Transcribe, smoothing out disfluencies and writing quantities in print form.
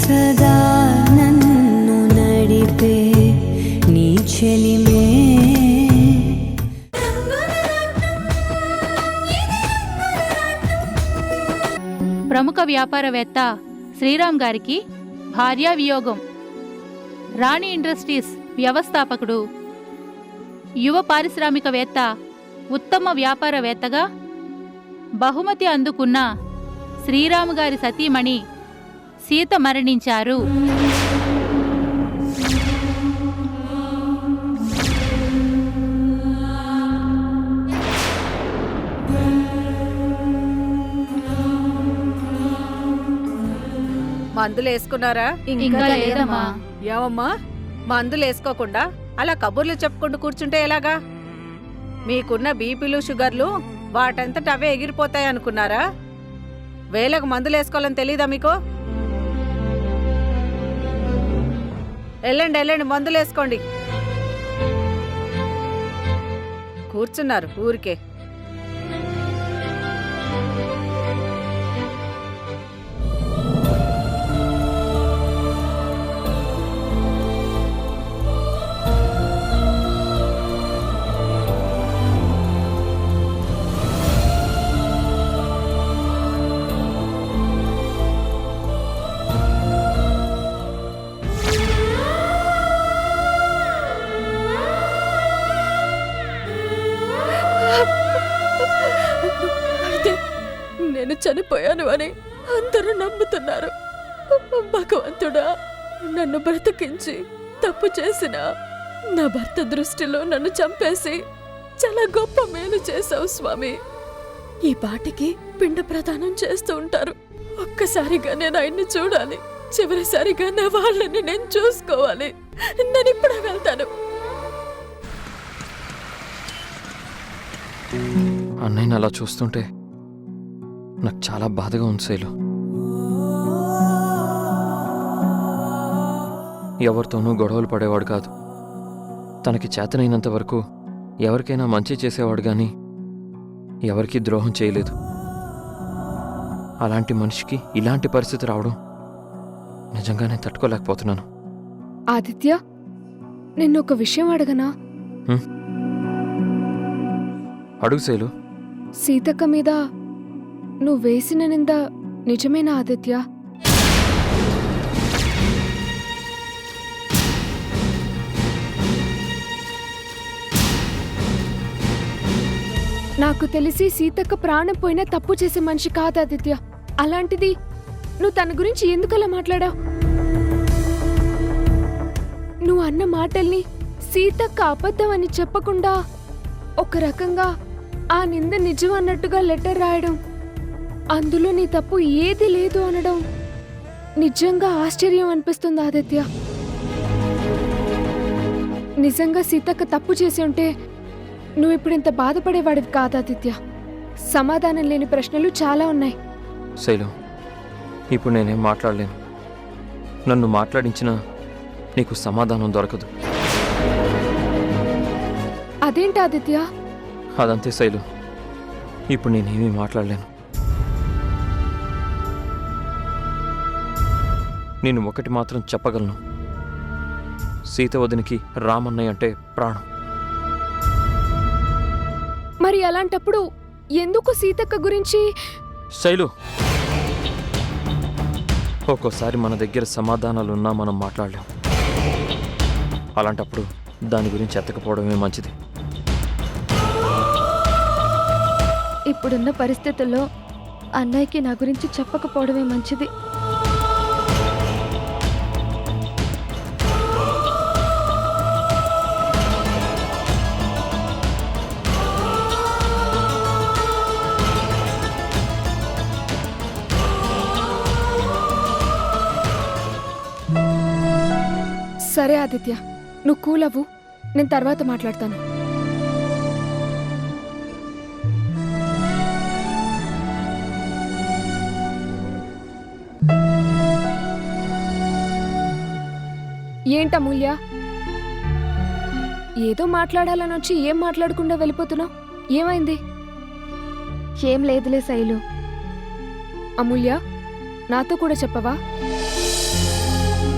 సదా నన్ను నడిపే నీ చెలిమే. ప్రముఖ వ్యాపారవేత్త శ్రీరామ్ గారికి భార్యా వియోగం. రాణి ఇండస్ట్రీస్ వ్యవస్థాపకుడు, యువ పారిశ్రామికవేత్త, ఉత్తమ వ్యాపారవేత్తగా బహుమతి అందుకున్న శ్రీరామ్ గారి సతీమణి సీత మరణించారు. మందులు వేసుకున్నారా? ఇంకా లేదమ్మా. ఏమమ్మా, మందులు వేసుకోకుండా అలా కబుర్లు చెప్పుకుంటూ కూర్చుంటే ఎలాగా? మీకున్న బీపీలు షుగర్లు వాటంతట అవే ఎగిరిపోతాయి అనుకున్నారా? వేలకు మందులు వేసుకోవాలని తెలీదా మీకు? వెళ్ళండి మందులు వేసుకోండి. కూర్చున్నారు ఊరికే. నేను చనిపోయాను అని అందరూ నమ్ముతున్నారు. భగవంతుడా, నన్ను బ్రతికించి తప్పు చేసిన నా భర్త దృష్టిలో నన్ను చంపేసి చాలా గొప్ప మేలు చేశావు స్వామి. ఈ పాటికి పిండ ప్రదానం చేస్తూ ఉంటారు. ఒక్కసారిగా నేను ఆయన్ని చూడాలి. చివరిసారిగా నా వాళ్ళని నేను చూసుకోవాలి. నేను ఇప్పుడే వెళ్తాను. అన్నయ్యని అలా చూస్తుంటే నాకు చాలా బాధగా ఉంది శైలు. ఎవరితోనూ గొడవలు పడేవాడు కాదు. తనకి చేతనైనంత వరకు ఎవరికైనా మంచి చేసేవాడు కానీ ఎవరికీ ద్రోహం చేయలేదు. అలాంటి మనిషికి ఇలాంటి పరిస్థితి రావడం నిజంగానే తట్టుకోలేకపోతున్నాను. ఆదిత్య, నిన్ను ఒక విషయం అడగనా? అడుగు శైలు. సీతక్క మీద నువ్వు వేసిన నింద నిజమేనా ఆదిత్య? నాకు తెలిసి సీతక్క ప్రాణం పోయినా తప్పు చేసే మనిషి కాదు ఆదిత్య. అలాంటిది నువ్వు తన గురించి ఎందుకలా మాట్లాడావు? నువ్వు అన్న మాటల్ని సీతక్క అబద్ధం అని చెప్పకుండా ఒక రకంగా ఆ నింద నిజం అన్నట్టుగా లెటర్ రాయడం, అందులో నీ తప్పు ఏది లేదు అనడం నిజంగా ఆశ్చర్యం అనిపిస్తుంది ఆదిత్య. నిజంగా సీతక్క తప్పు చేసి ఉంటే నువ్వు ఇప్పుడు ఇంత బాధపడేవాడివి కాదు ఆదిత్య. సమాధానం లేని ప్రశ్నలు చాలా ఉన్నాయి. శైలు, ఇప్పుడు నేనేం మాట్లాడలేను. నన్ను మాట్లాడించినా నీకు సమాధానం దొరకదు. అదేంటి ఆదిత్య? అదంతే శైలు, ఇప్పుడు నేనేమీ మాట్లాడలేను. నేను ఒకటి మాత్రం చెప్పగలను. సీత వదినికి రామన్నయ్య అంటే ప్రాణం. మరి అలాంటప్పుడు ఎందుకు సీతక్క గురించి? శైలు, ఒక్కోసారి మన దగ్గర సమాధానాలున్నా మనం మాట్లాడలేం. అలాంటప్పుడు దాని గురించి ఎత్తకపోవడమే మంచిది. ఇప్పుడున్న పరిస్థితుల్లో అన్నయ్యకి నా గురించి చెప్పకపోవడమే మంచిది. సరే ఆదిత్య, నువ్వు కూల్ అవ్వు. నేను తర్వాత మాట్లాడతాను. ఏంటమూల్య, ఏదో మాట్లాడాలని వచ్చి ఏం మాట్లాడకుండా వెళ్ళిపోతున్నావు? ఏమైంది? ఏం లేదులే శైలు. అమూల్య, నాతో కూడా చెప్పవా?